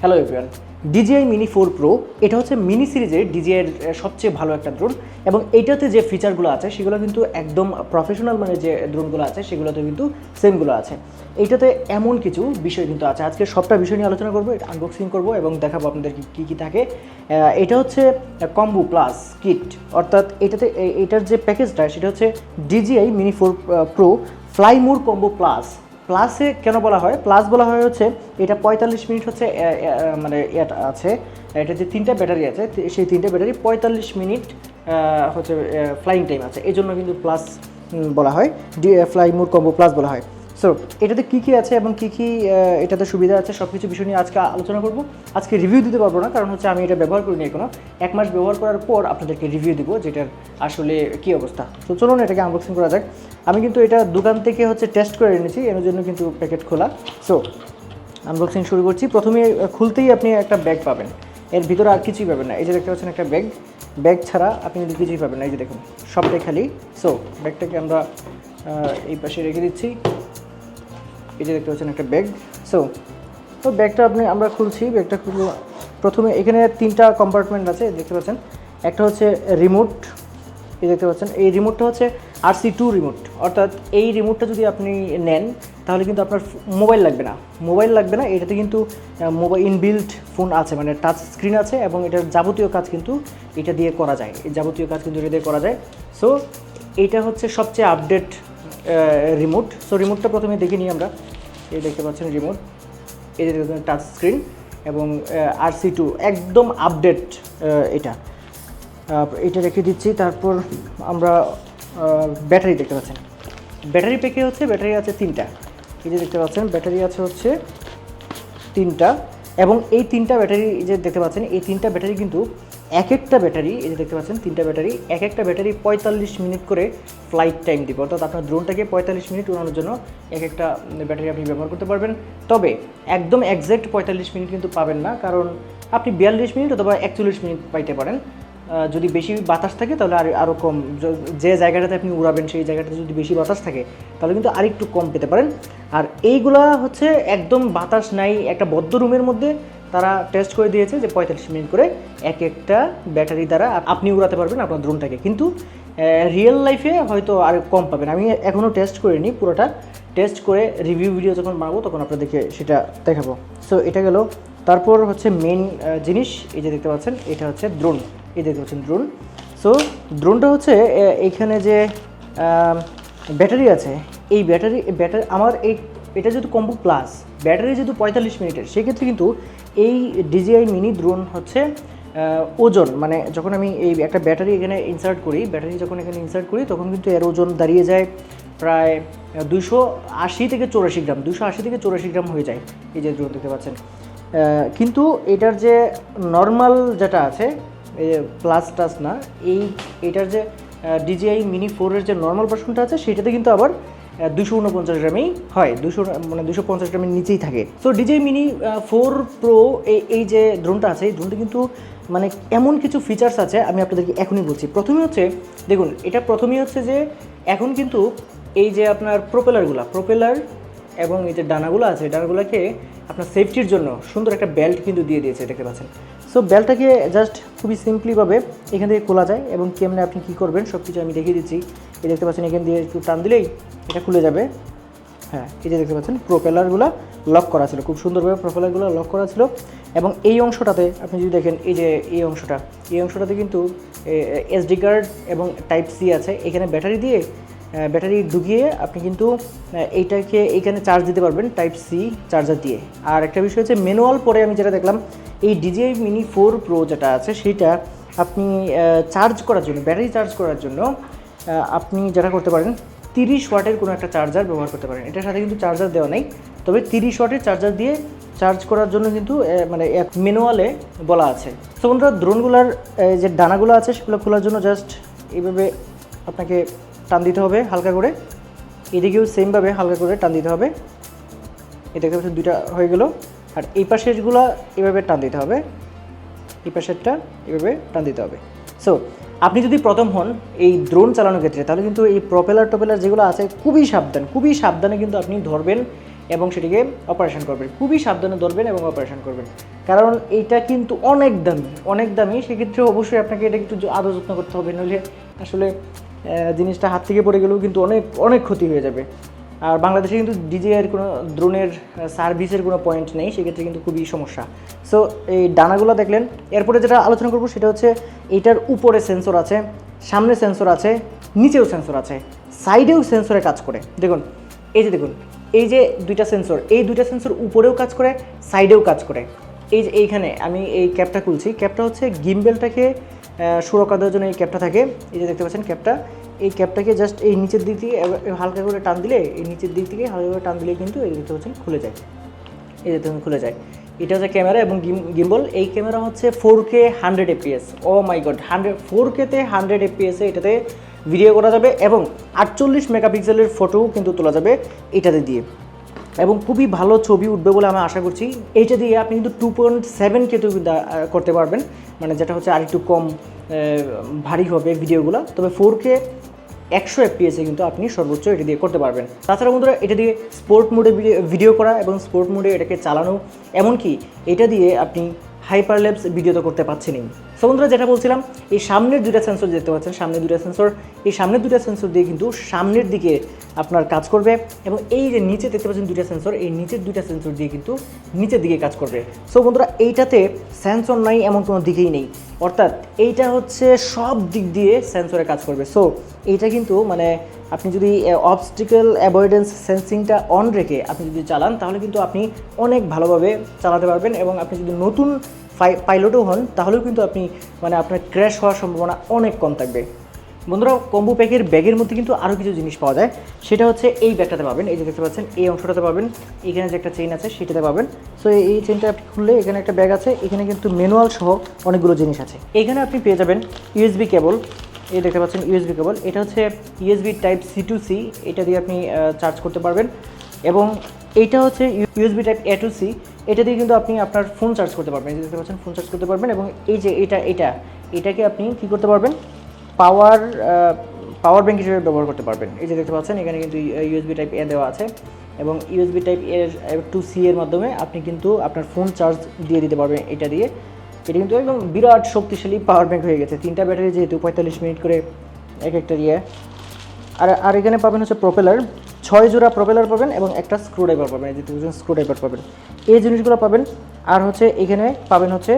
Hello everyone, DJI MINI 4 Pro এটা হচ্ছে mini সিরিজের DJI এর সবচেয়ে ভালো একটা ড্রোন এবং এইটাতে যে ফিচারগুলো আছে সেগুলো কিন্তু একদম প্রফেশনাল মানে যে ড্রোনগুলো আছে সেগুলোতে কিন্তু সেমগুলো আছে। এইটাতে এমন কিছু বিষয় কিন্তু আছে, আজকে সবটা বিষয় নিয়ে আলোচনা করবো, এটা আনবক্সিং করবো এবং দেখাবো আপনাদের কী কী থাকে। এটা হচ্ছে কম্বো প্লাস কিট, অর্থাৎ এটার যে প্যাকেজটা সেটা হচ্ছে DJI MINI 4 Pro ফ্লাই মোর কম্বো প্লাসে কেন বলা হয় প্লাস বলা হয় হচ্ছে এটা 45 মিনিট হচ্ছে মানে এটা আছে, এটা যে 3টা ব্যাটারি আছে সেই 3টা ব্যাটারি 45 মিনিট হচ্ছে ফ্লাইং টাইম আছে, এই জন্য কিন্তু প্লাস বলা হয়, ফ্লাই মোর কম্বো প্লাস বলা হয়। সো এটাতে কী কী আছে এবং কী কী এটাতে সুবিধা আছে সব কিছু বিষয় নিয়ে আজকে আলোচনা করব। আজকে রিভিউ দিতে পারবো না, কারণ হচ্ছে আমি এটা ব্যবহার করিনি এখনো, 1 মাস ব্যবহার করার পর আপনাদেরকে রিভিউ দিব যেটার আসলে কী অবস্থা। তো চলুন এটাকে আনবক্সিং করা যাক। আমি কিন্তু এটা দোকান থেকে হচ্ছে টেস্ট করে এনেছি, এর জন্য কিন্তু প্যাকেট খোলা। সো আনবক্সিং শুরু করছি। প্রথমে খুলতেই আপনি একটা ব্যাগ পাবেন, এর ভিতরে আর কিছুই পাবেন না। এই যে দেখতে পাচ্ছেন একটা ব্যাগ ছাড়া আপনি কিন্তু কিছুই পাবেন না, এই যে দেখুন সবটাই খালি। সো ব্যাগটাকে আমরা এই পাশে রেখে দিচ্ছি। এই যে দেখতে পাচ্ছেন একটা ব্যাগ। তো ব্যাগটা আমরা খুলছি। ব্যাগটা খুলব, প্রথমে এখানে 3টা কম্পার্টমেন্ট আছে দেখতে পাচ্ছেন। একটা হচ্ছে রিমোট, এই দেখতে পাচ্ছেন এই রিমোটটা হচ্ছে RC2 রিমোট, অর্থাৎ এই রিমোটটা যদি আপনি নেন তাহলে কিন্তু আপনার মোবাইল লাগবে না। এটাতে কিন্তু মোবাইল ইনবিল্ট ফোন আছে, মানে টাচ স্ক্রিন আছে এবং এটার যাবতীয় কাজ কিন্তু এটা দিয়ে করা যায়, এই যাবতীয় কাজ কিন্তু এটা দিয়ে করা যায়। সো এইটা হচ্ছে সবচেয়ে আপডেট রিমোট। সো রিমোটটা প্রথমে দেখে নিই আমরা। এই দেখতে পাচ্ছেন রিমোট, এই যে টাচ স্ক্রিন এবং RC2 একদম আপডেট এটা রেখে দিচ্ছি। তারপর আমরা ব্যাটারি দেখতে পাচ্ছেন, ব্যাটারি প্যাকে হচ্ছে ব্যাটারি আছে 3টা। এই যে দেখতে পাচ্ছেন ব্যাটারি আছে হচ্ছে 3টা এবং এই 3টা ব্যাটারি যে দেখতে পাচ্ছেন এই 3টা ব্যাটারি কিন্তু এক একটা ব্যাটারি, এই যে দেখতে পাচ্ছেন 3টা ব্যাটারি, এক একটা ব্যাটারি 45 মিনিট করে ফ্লাইট টাইম দিবে, অর্থাৎ আপনার ড্রোনটাকে 45 মিনিট উড়ানোর জন্য এক একটা ব্যাটারি আপনি ব্যবহার করতে পারবেন। তবে একদম এক্স্যাক্ট 45 মিনিট কিন্তু পাবেন না, কারণ আপনি 42 মিনিট অথবা 41 মিনিট পাইতে পারেন। যদি বেশি বাতাস থাকে তাহলে আরও কম, যে জায়গাটাতে আপনি উড়াবেন সেই জায়গাটাতে যদি বেশি বাতাস থাকে তাহলে কিন্তু আরেকটু কম পেতে পারেন। আর এইগুলা হচ্ছে একদম বাতাস নাই একটা বদ্ধ রুমের মধ্যে তারা টেস্ট করে দিয়েছে যে 45 মিনিট করে এক একটা ব্যাটারি দ্বারা আপনি উড়াতে পারবেন আপনার ড্রোনটাকে, কিন্তু রিয়েল লাইফে হয়তো আর কম পাবেন। আমি এখনও টেস্ট করিনি, পুরোটা টেস্ট করে রিভিউ ভিডিও যখন বানাবো তখন আপনাদেরকে সেটা দেখাবো। সো এটা গেল। তারপর হচ্ছে মেইন জিনিস, এই যে দেখতে পাচ্ছেন এটা হচ্ছে ড্রোন, এই দেখতে পাচ্ছেন ড্রোন। সো ড্রোনটা হচ্ছে এইখানে যে ব্যাটারি আছে, এই ব্যাটারি আমার এটা যেহেতু কম্বো প্লাস ব্যাটারি যেহেতু 45 মিনিটের, সেক্ষেত্রে কিন্তু এই DJI মিনি ড্রোন হচ্ছে ওজন, মানে যখন আমি এই একটা ব্যাটারি এখানে ইনসার্ট করি, তখন কিন্তু এর ওজন দাঁড়িয়ে যায় প্রায় 280 থেকে 84 গ্রাম, 280 থেকে 84 গ্রাম হয়ে যায়। এই যে ড্রোন দেখতে পাচ্ছেন। কিন্তু এটার যে নর্মাল যেটা আছে প্লাস টাচ না, এটার যে DJI মিনি 4 এর যে নর্মাল ভার্সনটা আছে সেটাতে কিন্তু আবার 249 গ্রামেই হয়, 250 গ্রামের নিচেই থাকে। সো DJI মিনি 4 Pro এই যে ড্রোনটা আছে, এই ড্রোনটা কিন্তু মানে এমন কিছু ফিচার্স আছে আমি আপনাদেরকে এখনই বলছি। প্রথমে হচ্ছে দেখুন, এটা প্রথমেই হচ্ছে যে এখন কিন্তু এই যে আপনার প্রোপেলার এবং এই যে ডানাগুলো আছে, ডানাগুলোকে আপনার সেফটির জন্য সুন্দর একটা বেল্ট কিন্তু দিয়ে দিয়েছে, দেখতে পাচ্ছেন। সো বেল্টটাকে জাস্ট খুবই সিম্পলিভাবে এখান থেকে খোলা যায় এবং কেমনে আপনি কী করবেন সব কিছু আমি দেখিয়ে দিচ্ছি। এই দেখতে পাচ্ছেন এখান দিয়ে একটু টান দিলেই এটা খুলে যাবে। হ্যাঁ, এই যে দেখতে পাচ্ছেন প্রোপেলারগুলো লক করা ছিল, খুব সুন্দরভাবে প্রোপেলারগুলো লক করা ছিল। এবং এই অংশটাতে আপনি যদি দেখেন, এই যে এই অংশটাতে কিন্তু SD কার্ড এবং Type-C আছে। এখানে ব্যাটারি ঢুকিয়ে আপনি কিন্তু এইটাকে এইখানে চার্জ দিতে পারবেন Type-C চার্জার দিয়ে। আর একটা বিষয় হচ্ছে ম্যানুয়াল, পরে আমি যেটা দেখলাম এই DJI মিনি 4 Pro যেটা আছে সেইটা আপনি চার্জ করার জন্য, ব্যাটারি চার্জ করার জন্য আপনি যেটা করতে পারেন 30 ওয়াটের কোনো একটা চার্জার ব্যবহার করতে পারেন। এটার সাথে কিন্তু চার্জার দেওয়া নেই, তবে 30 ওয়াটের চার্জার দিয়ে চার্জ করার জন্য কিন্তু মানে ম্যানুয়ালে বলা আছে। সো বন্ধুরা, ড্রোনগুলোর যে ডানাগুলো আছে সেগুলো খোলার জন্য জাস্ট এইভাবে আপনাকে টান দিতে হবে হালকা করে, এদিকেও সেমভাবে হালকা করে টান দিতে হবে। এই দেখতে পাচ্ছেন 2টা হয়ে গেল। আর এই পাশেরগুলো এভাবে টান দিতে হবে, এই পাশেরটা এভাবে টান দিতে হবে। সো আপনি যদি প্রথম হন এই ড্রোন চালানোর ক্ষেত্রে তাহলে কিন্তু এই প্রপেলার যেগুলো আছে খুবই সাবধানে কিন্তু আপনি ধরবেন এবং সেটিকে অপারেশন করবেন। খুবই সাবধানে ধরবেন এবং অপারেশন করবেন, কারণ এইটা কিন্তু অনেক দামি। সেক্ষেত্রে অবশ্যই আপনাকে এটা একটু আদর যত্ন করতে হবে, নইলে আসলে জিনিসটা হাত থেকে পড়ে গেলেও কিন্তু অনেক ক্ষতি হয়ে যাবে। আর বাংলাদেশে কিন্তু ডিজিআইয়ের কোনো ড্রোনের সার্ভিসের কোনো পয়েন্ট নেই, সেক্ষেত্রে কিন্তু খুবই সমস্যা। সো এই ডানাগুলো দেখলেন। এরপরে যেটা আলোচনা করবো সেটা হচ্ছে এইটার উপরে সেন্সর আছে, সামনে সেন্সর আছে, নিচেও সেন্সর আছে, সাইডেও সেন্সরে কাজ করে। দেখুন এই যে দুইটা সেন্সর, এই দুইটা সেন্সর উপরেও কাজ করে, সাইডেও কাজ করে। এই যে এইখানে আমি এই ক্যাপটা খুলছি, ক্যাপটা হচ্ছে গিম্বেলটাকে সুরক্ষা দেওয়ার জন্য এই ক্যাপটা থাকে। এই যে দেখতে পাচ্ছেন ক্যাপটা, এই ক্যাপটাকে জাস্ট এই নিচের দিক থেকে হালকা করে টান দিলে, এই নিচের দিক থেকে হালকা করে টান দিলে কিন্তু এই দেখতে পাচ্ছেন খুলে যায়। এই দেখতে খুলে যায়। এটা হচ্ছে ক্যামেরা এবং গিম্বল। এই ক্যামেরা হচ্ছে 4K 100 fps। ও মাই গড, 4K-তে 100 fps এটাতে ভিডিও করা যাবে এবং 48 মেগাপিক্সেলের ফটোও কিন্তু তোলা যাবে এটাতে দিয়ে, এবং খুবই ভালো ছবি উঠবে বলে আমি আশা করছি। এইটা দিয়ে আপনি কিন্তু 2.7K করতে পারবেন, মানে যেটা হচ্ছে আরেকটু কম ভারী হবে ভিডিওগুলো। তবে 4K 100 fps-এ কিন্তু আপনি সর্বোচ্চ এটা দিয়ে করতে পারবেন। তাছাড়া বন্ধুরা এটা দিয়ে স্পোর্ট মোডে ভিডিও করা এবং স্পোর্ট মোডে এটাকে চালানো, এমনকি এটা দিয়ে আপনি হাইপারল্যাপস ভিডিও তো করতে পারছেনই। সো বন্ধুরা যেটা বলছিলাম, এই সামনের দুইটা সেন্সর দেখতে পাচ্ছেন, সামনের দুইটা সেন্সর, এই সামনের দুইটা সেন্সর দিয়ে কিন্তু সামনের দিকে আপনার কাজ করবে, এবং এই যে নিচে দেখতে পাচ্ছেন দুইটা সেন্সর, এই নিচের দুইটা সেন্সর দিয়ে কিন্তু নিচের দিকে কাজ করবে। সো বন্ধুরা এইটাতে সেন্সর নাই এমন কোনো দিকেই নেই, অর্থাৎ এইটা হচ্ছে সব দিক দিয়ে সেন্সরে কাজ করবে। সো এইটা কিন্তু মানে আপনি যদি অবস্টিকেল অ্যাভয়েডেন্স সেন্সিংটা অন রেখে আপনি যদি চালান, তাহলে কিন্তু আপনি অনেক ভালোভাবে চালাতে পারবেন, এবং আপনি যদি নতুন পাইলটও হন তাহলেও কিন্তু আপনি মানে আপনার ক্র্যাশ হওয়ার সম্ভাবনা অনেক কম থাকবে। বন্ধুরা কম্বো প্যাকের ব্যাগের মধ্যে কিন্তু আরও কিছু জিনিস পাওয়া যায়, সেটা হচ্ছে এই ব্যাগটাতে পাবেন। এই যে দেখতে পাচ্ছেন এই অংশটাতে পাবেন, এখানে যে একটা চেইন আছে সেটাতে পাবেন। সো এই চেইনটা আপনি খুললে এখানে একটা ব্যাগ আছে, এখানে কিন্তু ম্যানুয়াল সহ অনেকগুলো জিনিস আছে। এখানে আপনি পেয়ে যাবেন ইউএসবি কেবল, এই দেখতে পাচ্ছেন ইউএসবি কেবল, এটা হচ্ছে USB type C to C, এটা দিয়ে আপনি চার্জ করতে পারবেন। এবং এইটা হচ্ছে USB type A to C, এটা দিয়ে কিন্তু আপনি আপনার ফোন চার্জ করতে পারবেন। এই যে দেখতে পাচ্ছেন ফোন চার্জ করতে পারবেন। এবং এই যে এটাকে আপনি কী করতে পারবেন, পাওয়ার ব্যাংক হিসেবে ব্যবহার করতে পারবেন। এই যে দেখতে পাচ্ছেন এখানে কিন্তু ইউএসবি টাইপ A দেওয়া আছে, এবং USB type A to C এর মাধ্যমে আপনি কিন্তু আপনার ফোন চার্জ দিয়ে দিতে পারবেন এটা দিয়ে। এটা কিন্তু একদম বিরাট শক্তিশালী পাওয়ার ব্যাংক হয়ে গেছে, 3টা ব্যাটারি যেহেতু 45 মিনিট করে এক একটা ইয়ে। আর এখানে পাবেন হচ্ছে প্রপেলার, 6 জোড়া প্রপেলার পাবেন এবং একটা স্ক্রু ড্রাইভার পাবেন, এই যে স্ক্রু ড্রাইভার পাবেন, এই জিনিসগুলো পাবেন। আর হচ্ছে এখানে পাবেন হচ্ছে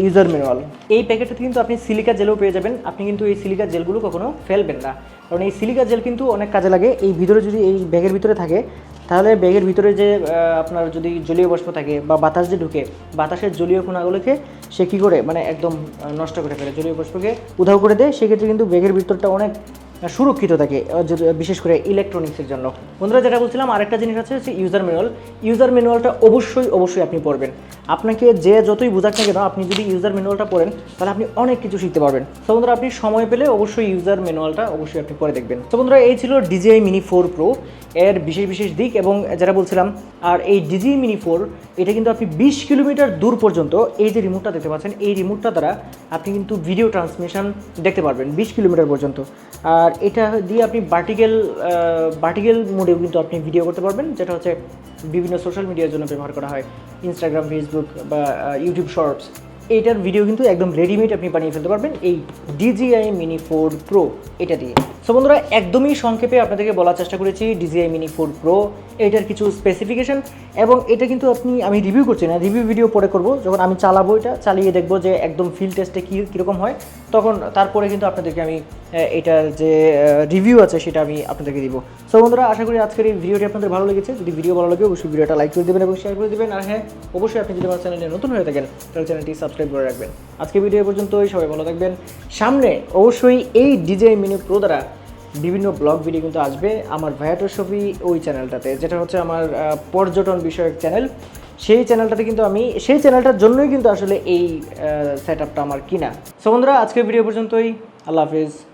ইউজার ম্যানুয়াল। এই প্যাকেটটাতে কিন্তু আপনি সিলিকা জেলও পেয়ে যাবেন। আপনি কিন্তু এই সিলিকা জেলগুলো কখনো ফেলবেন না, কারণ এই সিলিকা জেল কিন্তু অনেক কাজে লাগে। এই ভিতরে যদি এই ব্যাগের ভিতরে থাকে, তাহলে ব্যাগের ভিতরে যে আপনার যদি জলীয় বাষ্প থাকে বা বাতাস যে ঢুকে, বাতাসের জলীয় কণাগুলোকে সে কী করে মানে একদম নষ্ট করে ফেলে, জলীয় বাষ্পকে উধাও করে দেয়। সেক্ষেত্রে কিন্তু ব্যাগের ভিতরটা অনেক সুরক্ষিত থাকে, বিশেষ করে ইলেকট্রনিক্সের জন্য। বন্ধুরা যেটা বলছিলাম, আরেকটা জিনিস আছে হচ্ছে ইউজার ম্যানুয়াল। ইউজার ম্যানুয়ালটা অবশ্যই আপনি পড়বেন। আপনাকে যে যতই বোঝাক না কেন, আপনি যদি ইউজার ম্যানুয়ালটা পড়েন তাহলে আপনি অনেক কিছু শিখতে পারবেন। তো বন্ধুরা আপনি সময় পেলে অবশ্যই ইউজার ম্যানুয়ালটা অবশ্যই আপনি পড়ে দেখবেন। তো বন্ধুরা এই ছিল DJI MINI 4 Pro এর বিশেষ দিক, এবং যেটা বলছিলাম, আর এই DJI MINI 4 এটা কিন্তু আপনি 20 কিলোমিটার দূর পর্যন্ত এই যে রিমোটটা দেখতে পাচ্ছেন, এই রিমোটটা দ্বারা আপনি কিন্তু ভিডিও ট্রান্সমিশন দেখতে পারবেন 20 কিলোমিটার পর্যন্ত। আর এটা দিয়ে আপনি ভার্টিক্যাল মোডেও কিন্তু আপনি ভিডিও করতে পারবেন, যেটা হচ্ছে বিভিন্ন সোশ্যাল মিডিয়ার জন্য ব্যবহার করা হয়, ইনস্টাগ্রাম, ফেসবুক বা ইউটিউব শর্টস। এইটার ভিডিও কিন্তু একদম রেডিমেড আপনি বানিয়ে ফেলতে পারবেন এই DJI MINI 4 Pro এটা দিয়ে। সো বন্ধুরা একদমই সংক্ষেপে আপনাদেরকে বলার চেষ্টা করেছি DJI MINI 4 Pro এটার কিছু স্পেসিফিকেশন, এবং এটা কিন্তু আমি রিভিউ করছি না, রিভিউ ভিডিও পরে করব, যখন আমি চালাবো, এটা চালিয়ে দেখবো যে একদম ফিল্ড টেস্টে কীরকম হয়, তখন তারপরে কিন্তু আপনাদেরকে আমি এটার যে রিভিউ আছে সেটা আমি আপনাদেরকে দিব। সো বন্ধুরা আশা করি আজকের এই ভিডিওটি আপনাদের ভালো লেগেছে। যদি ভিডিও ভালো লাগে অবশ্যই ভিডিওটা লাইক করে দেবেন এবং শেয়ার করে দেবেন। আর হ্যাঁ, অবশ্যই আপনি যদি আমার চ্যানেলে নতুন হয়ে থাকেন তাহলে চ্যানেলটি সাবস্ক্রাইব করে রাখবেন। আজকে ভিডিও পর্যন্তই, সবাই ভালো থাকবেন। সামনে অবশ্যই এই DJI MINI Pro দ্বারা বিভিন্ন ব্লগ ভিডিও কিন্তু আসবে আমার mrsofi ওই চ্যানেলটাতে, যেটা হচ্ছে আমার পর্যটন বিষয়ক চ্যানেল। সেই চ্যানেলটাতে কিন্তু সেই চ্যানেলটার জন্যই কিন্তু আসলে এই সেটআপটা আমার কিনা। সো বন্ধুরা আজকের ভিডিও পর্যন্তই, আল্লাহ হাফিজ।